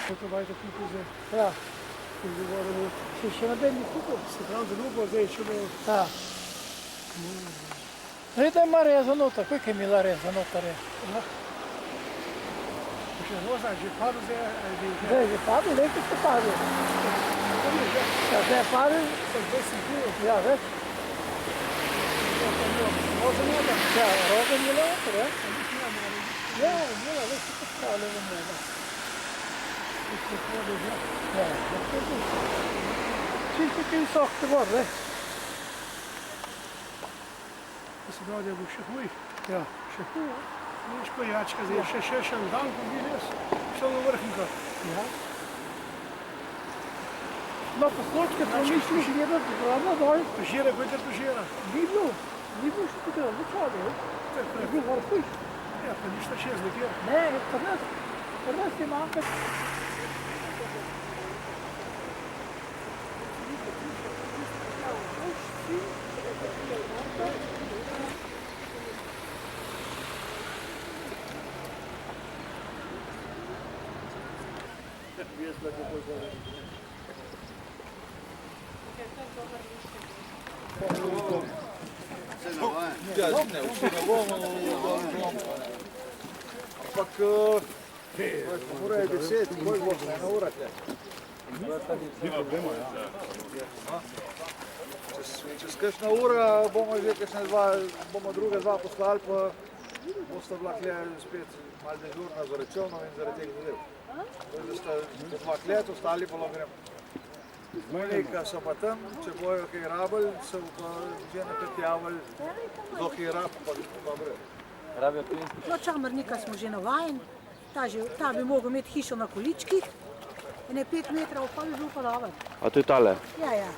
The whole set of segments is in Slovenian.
Kako bajte kupu zdaj? Ja, še noben ni kupil. Se pravi, zelo bo zdaj, če bo... Ja. Zdaj ima reza noter, koliko je imela reza noter? Še roza, že padel zdaj, Zdaj je že padel, nekaj ste padel. Ja, zdaj je padel. Zdaj sem bil. Ja, veš? Roza neba. Ja, roza je imela noter, ja. Ja, imela, veš, kako stavlja v njega. Ja, čisto ti visok te gor, veš? To se pravi, da bo še huj. Ja. Še huj, veš, ko jačka zdaj, še en dan, ko bi res šel na vrhnjaka. Ja. No, posločke to misliš gledati zbrano dol? Požira, ko je te požira. Ni bilo še tukaj, začali, je bil vrhuj. Ja, pa ništa čez nekjer. Ne, kar nas je manjka. Ampak mora je 10, bolj bo 1 ura tle. Čez kakšna ura bomo že bomo druga dva poslali, pa bosta bila tle spet malo dežurna za Rečevno in zaradi teh zadev. Da sta dva klet, ostali pa lahko gremo. Nekaj so pa tam, če bojo kaj rabili, so pa že nekaj javili, kdo kaj rab, pa gre. No, Čamarnika smo že navajeni, ta bi mogel imeti hišo na količkih, ene 5 metrov, pa bi bil pa dober. A to je tale? Ja, ja.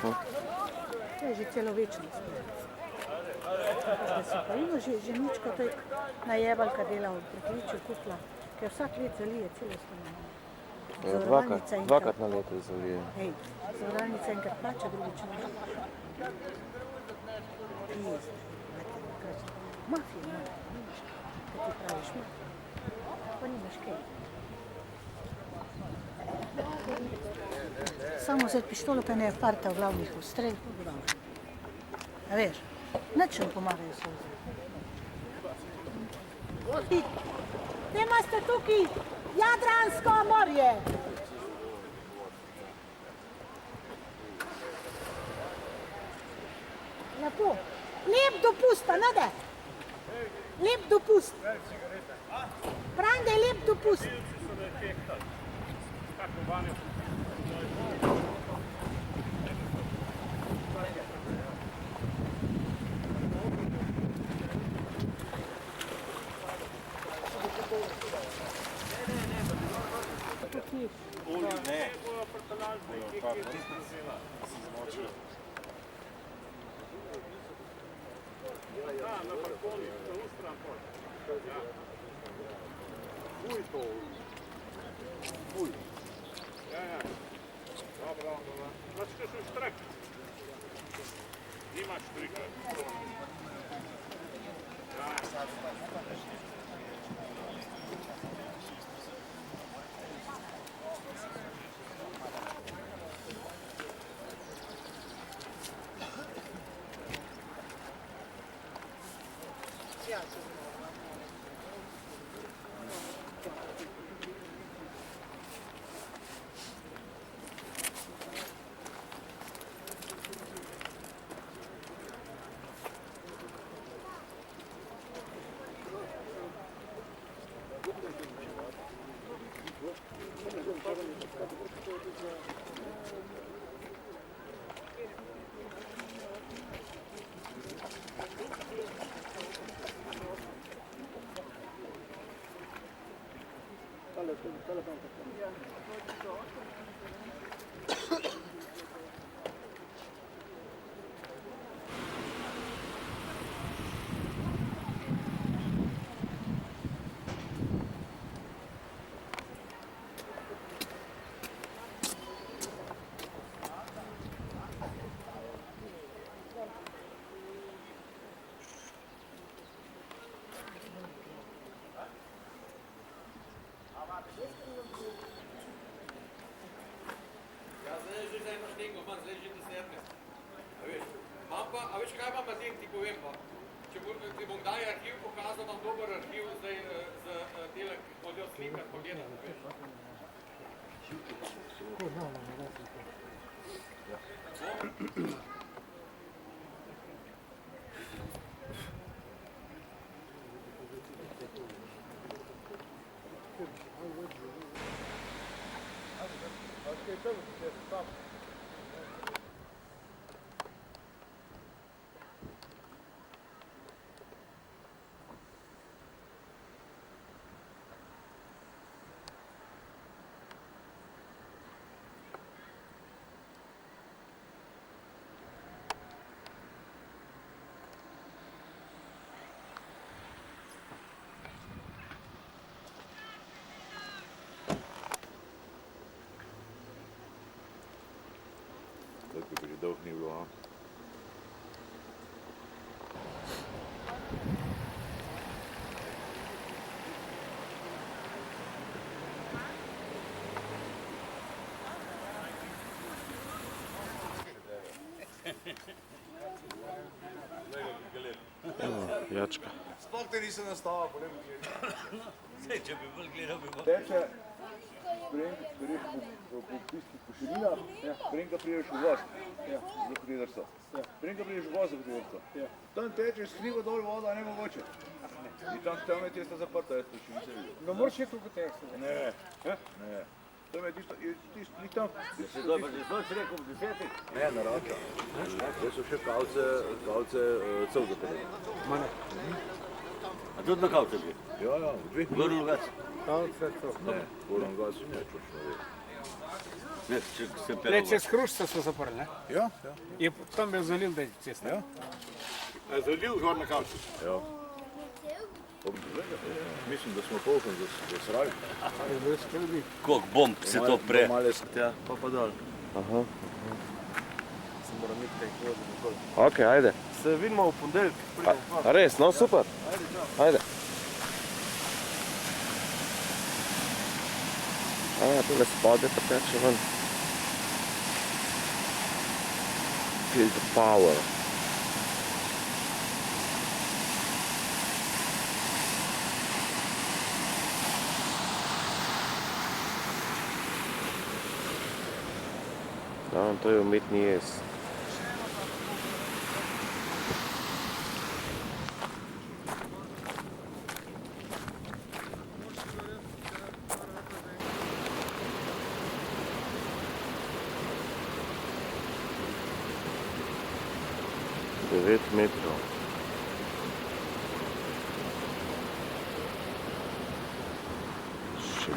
To je že celo večnost. Da se pa ima že ničko tej najebalka dela v prekličju kupla, ker vsak let zalije celo stanovanje. Dvakrat na leto zalije. Hej, zavarovalnica enkrat plača, drugič ne. Mafija, nimaš kaj, kaj ti praviš, pa nimaš kaj. Samo vzeti pištolo, pa ne parta v glavnih ustrelj, pa bo dobro. A veš, nič ne pomagajo solze. Te imate tukaj Jadransko morje. Lepo. Lep dopust, pa ne da? Lep dopust. Pravim, da je lep dopust. Na balkoni, za ustran pot. Uj to. Uj. Ja. Dobro. Znači ćeš u štrek. Imaš štrika. A veš kaj vam Matej ti povem pa? Če ti bom kdaj arhiv pokazal, imam dober arhiv zdaj z tele, ki hodijo slikat, pogledati, veš. Tako bi že dolg ni bilo, a? Jačka. Sploh te nisem nastavil, potem Če bi bolj gledal, bi bolj. teče, po tistih pošiljinah, preden ga priješ v gost, za hotederstvo. Preden ga priješ v gost za hotederstvo. Tam teče, skriva dol voda, ne mogoče. In tam je tista zaprta, jaz to še nisem videl. Ne moreš iti v hotederstvo. Ne. Tam je tisto, tam. Si dobro, že znoč rekel v 10. Ne, narača. Zdaj so še kavce cevza tega. A tudi na kavce bi? Ja, v dveh Gor v Logac. Ne, Goran Gasu ne, točno ve. Ne, če se Le pelo. čez Hrušca so zaprli, ne? Ja. Je tam bil zaliv, da je cesta. Ja. Zaliv gor na kavcu. Ja. Mislim, da smo polkon za sravi. Koliko bomb se to pre. Ja, pa dol. Aha. Se moram iti kaj hoditi okoli. Ok, ajde. Se vidimo v ponedeljek. A res, no super. Ajde. Tole spode pa teče ven. Feel the power. Da, to je umetni jez. Devet metrov. Shit.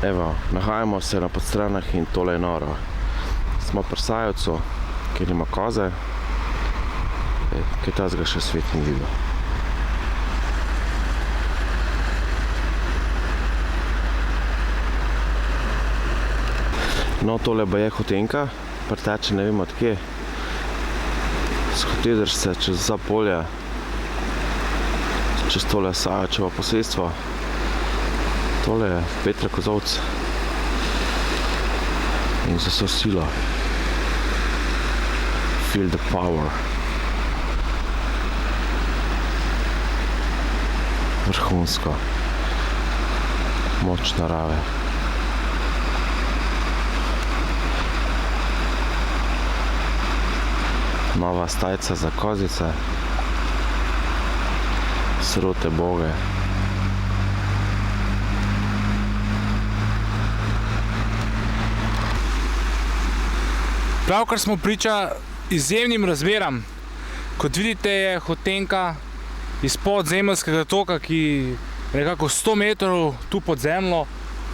Evo, nahajamo se na Podstranah in tole je noro. Smo pri Sajevcu, kjer ima koze. Kaj tazga še svet ni videl. No, tole pa je hotenka, preteče ne vem od kje. S Hotedržice čez vsa polja, čez tole Sajevčevo posestvo. Tole je Petra Kozovc in za vso silo. Feel the power. Vrhunsko. Moč narave. Nova stajca za kozice. Srote boge. Pravkar smo priča izjemnim razmeram. Kot vidite, je hotenka izpod zemeljskega toka, ki nekako 100 metrov tu pod zemljo,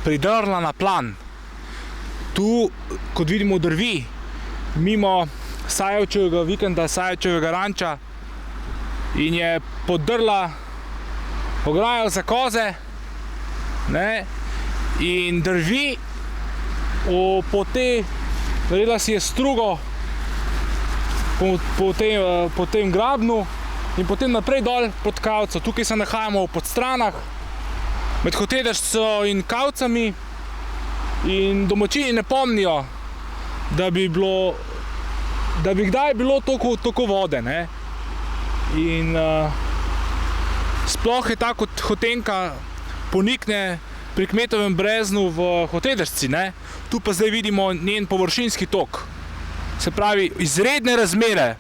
pridrla na plan. Tu, kot vidimo, drvi mimo Sajevčevega vikenda, Sajevčevega ranča in je podrla ograjo za koze, ne, in drvi naredila si je strugo po tem grabnu in potem naprej dol pod Kavco. Tukaj se nahajamo v Podstranah, med Hotedržico in Kavcami in domačini ne pomnijo, da bi kdaj bilo toliko vode, ne. In sploh je ta hotenka ponikne pri Kmetovem breznu v Hotedržici, ne. Tu pa zdaj vidimo njen površinski tok. Se pravi, izredne razmere.